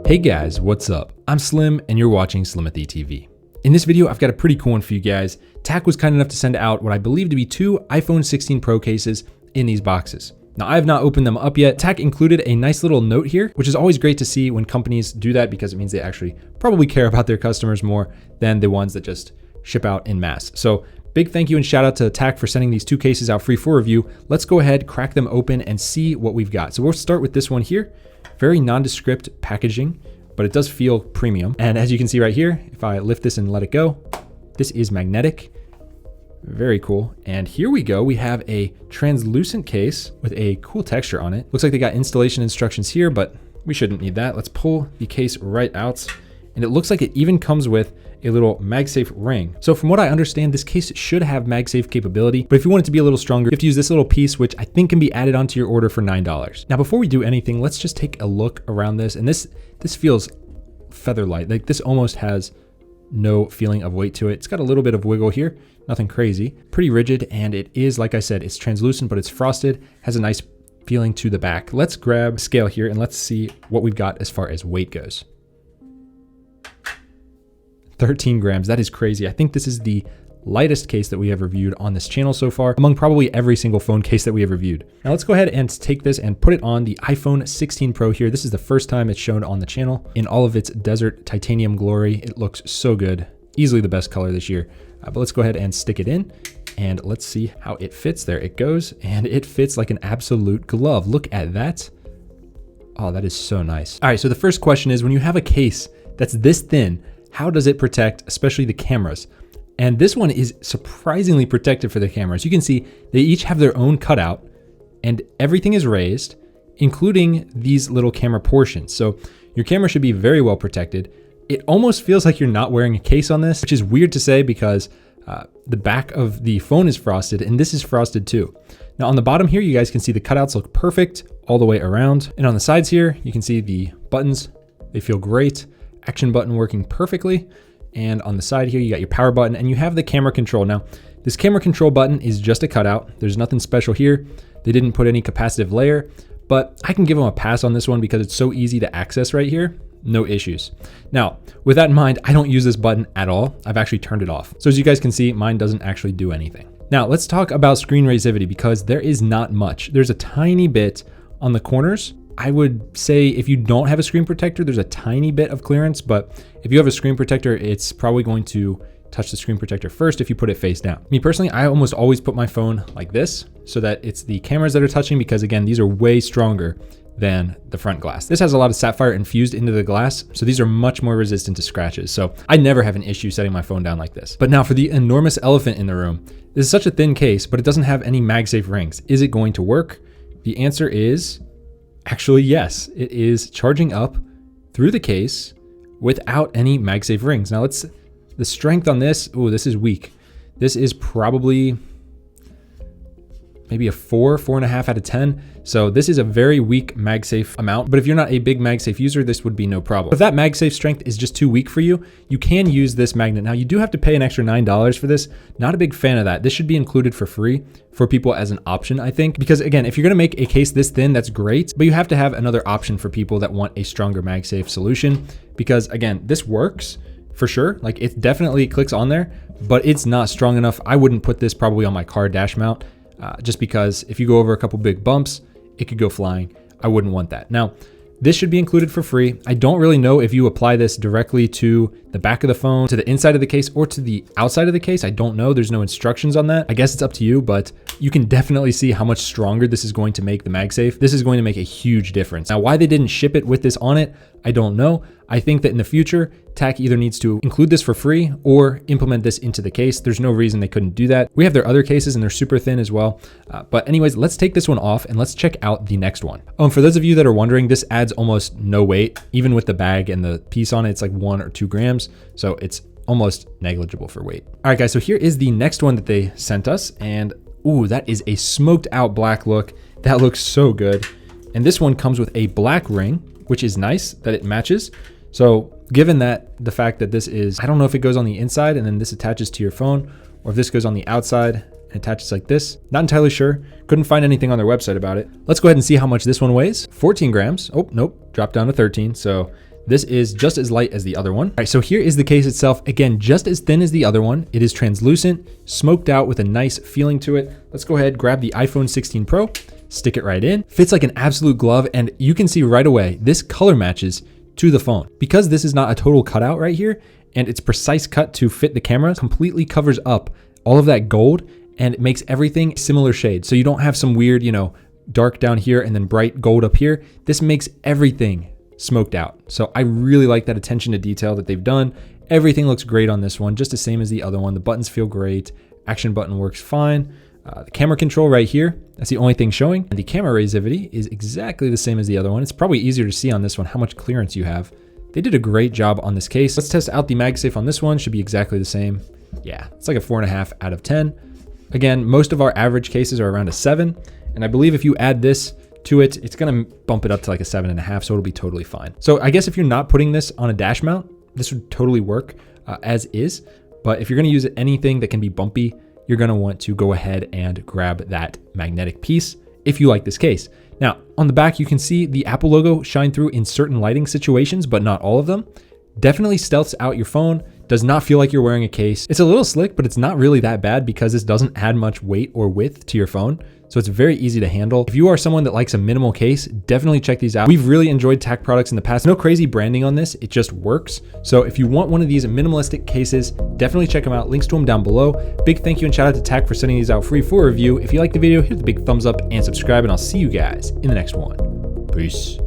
Hey guys, what's up? I'm Slim and you're watching Slimothy TV. In this video, I've got a pretty cool one for you guys. TAC was kind enough to send out what I believe to be 2 iPhone 16 Pro cases in these boxes. Now, I have not opened them up yet. TAC included a nice little note here, which is always great to see when companies do that because it means they actually probably care about their customers more than the ones that just ship out en masse. So big thank you and shout out to TAC for sending these 2 cases out free for review. Let's go ahead, crack them open and see what we've got. So we'll start with this one here. Very nondescript packaging, but it does feel premium. And as you can see right here, if I lift this and let it go, this is magnetic. Very cool. And here we go. We have a translucent case with a cool texture on it. Looks like they got installation instructions here, but we shouldn't need that. Let's pull the case right out. And it looks like it even comes with a little MagSafe ring. So from what I understand, this case should have MagSafe capability, but if you want it to be a little stronger, you have to use this little piece, which I think can be added onto your order for $9. Now, before we do anything, let's just take a look around this. And this feels feather light. Like this almost has no feeling of weight to it. It's got a little bit of wiggle here, nothing crazy, pretty rigid. And it is, like I said, it's translucent, but it's frosted, has a nice feeling to the back. Let's grab a scale here and let's see what we've got as far as weight goes. 13 grams, that is crazy. I think this is the lightest case that we have reviewed on this channel so far, among probably every single phone case that we have reviewed. Now let's go ahead and take this and put it on the iPhone 16 Pro here. This is the first time it's shown on the channel in all of its desert titanium glory. It looks so good, easily the best color this year. But let's go ahead and stick it in and let's see how it fits. There it goes, and it fits like an absolute glove. Look at that. Oh, that is so nice. All right, so the first question is, when you have a case that's this thin, how does it protect, especially the cameras? And this one is surprisingly protected for the cameras. You can see they each have their own cutout and everything is raised, including these little camera portions. So your camera should be very well protected. It almost feels like you're not wearing a case on this, which is weird to say because the back of the phone is frosted and this is frosted too. Now on the bottom here, you guys can see the cutouts look perfect all the way around. And on the sides here, you can see the buttons, they feel great. Action button working perfectly. And on the side here, you got your power button and you have the camera control. Now, this camera control button is just a cutout. There's nothing special here. They didn't put any capacitive layer, but I can give them a pass on this one because it's so easy to access right here. No issues. Now, with that in mind, I don't use this button at all. I've actually turned it off. So as you guys can see, mine doesn't actually do anything. Now, let's talk about screen razivity because there is not much. There's a tiny bit on the corners. I would say if you don't have a screen protector, there's a tiny bit of clearance, but if you have a screen protector, it's probably going to touch the screen protector first if you put it face down. Me personally, I almost always put my phone like this so that it's the cameras that are touching because again, these are way stronger than the front glass. This has a lot of sapphire infused into the glass, so these are much more resistant to scratches. So I never have an issue setting my phone down like this. But now for the enormous elephant in the room, this is such a thin case, but it doesn't have any MagSafe rings. Is it going to work? The answer is actually, yes, it is charging up through the case without any MagSafe rings. Now the strength on this, oh, this is weak. This is probably maybe a 4.5 out of 10. So this is a very weak MagSafe amount, but if you're not a big MagSafe user, this would be no problem. If that MagSafe strength is just too weak for you, you can use this magnet. Now you do have to pay an extra $9 for this. Not a big fan of that. This should be included for free for people as an option, I think, because again, if you're gonna make a case this thin, that's great, but you have to have another option for people that want a stronger MagSafe solution, because again, this works for sure. Like it definitely clicks on there, but it's not strong enough. I wouldn't put this probably on my car dash mount. Just because if you go over a couple big bumps, it could go flying. I wouldn't want that. Now, this should be included for free. I don't really know if you apply this directly to the back of the phone, to the inside of the case, or to the outside of the case. I don't know. There's no instructions on that. I guess it's up to you, but you can definitely see how much stronger this is going to make the MagSafe. This is going to make a huge difference. Now, why they didn't ship it with this on it, I don't know. I think that in the future, TAC either needs to include this for free or implement this into the case. There's no reason they couldn't do that. We have their other cases and they're super thin as well. But anyways, let's take this one off and let's check out the next one. Oh, and for those of you that are wondering, this adds almost no weight. Even with the bag and the piece on it, it's like 1 or 2 grams. So it's almost negligible for weight. All right, guys, so here is the next one that they sent us. And ooh, that is a smoked out black look. That looks so good. And this one comes with a black ring, which is nice that it matches. So given that the fact that this is, I don't know if it goes on the inside and then this attaches to your phone, or if this goes on the outside and attaches like this, not entirely sure. Couldn't find anything on their website about it. Let's go ahead and see how much this one weighs. 14 grams. Oh, nope, dropped down to 13. So This is just as light as the other one. All right, so here is the case itself. Again, just as thin as the other one. It is translucent, smoked out with a nice feeling to it. Let's go ahead, grab the iPhone 16 Pro, stick it right in. Fits like an absolute glove, and you can see right away, this color matches to the phone. Because this is not a total cutout right here, and it's precise cut to fit the camera, completely covers up all of that gold, and it makes everything similar shade. So you don't have some weird, dark down here and then bright gold up here. This makes everything smoked out. So I really like that attention to detail that they've done. Everything looks great on this one, just the same as the other one. The buttons feel great. Action button works fine. The camera control right here, that's the only thing showing. And the camera resivity is exactly the same as the other one. It's probably easier to see on this one how much clearance you have. They did a great job on this case. Let's test out the MagSafe on this one. Should be exactly the same. Yeah, it's like a 4.5 out of 10. Again, most of our average cases are around a 7. And I believe if you add this to it, it's gonna bump it up to like a 7.5, so it'll be totally fine. So I guess if you're not putting this on a dash mount, this would totally work as is. But if you're gonna use anything that can be bumpy, you're gonna want to go ahead and grab that magnetic piece if you like this case. Now, on the back, you can see the Apple logo shine through in certain lighting situations, but not all of them. Definitely stealths out your phone. Does not feel like you're wearing a case. It's a little slick, but it's not really that bad because this doesn't add much weight or width to your phone. So it's very easy to handle. If you are someone that likes a minimal case, definitely check these out. We've really enjoyed TAC products in the past. No crazy branding on this, it just works. So if you want one of these minimalistic cases, definitely check them out. Links to them down below. Big thank you and shout out to TAC for sending these out free for review. If you like the video, hit the big thumbs up and subscribe, and I'll see you guys in the next one. Peace.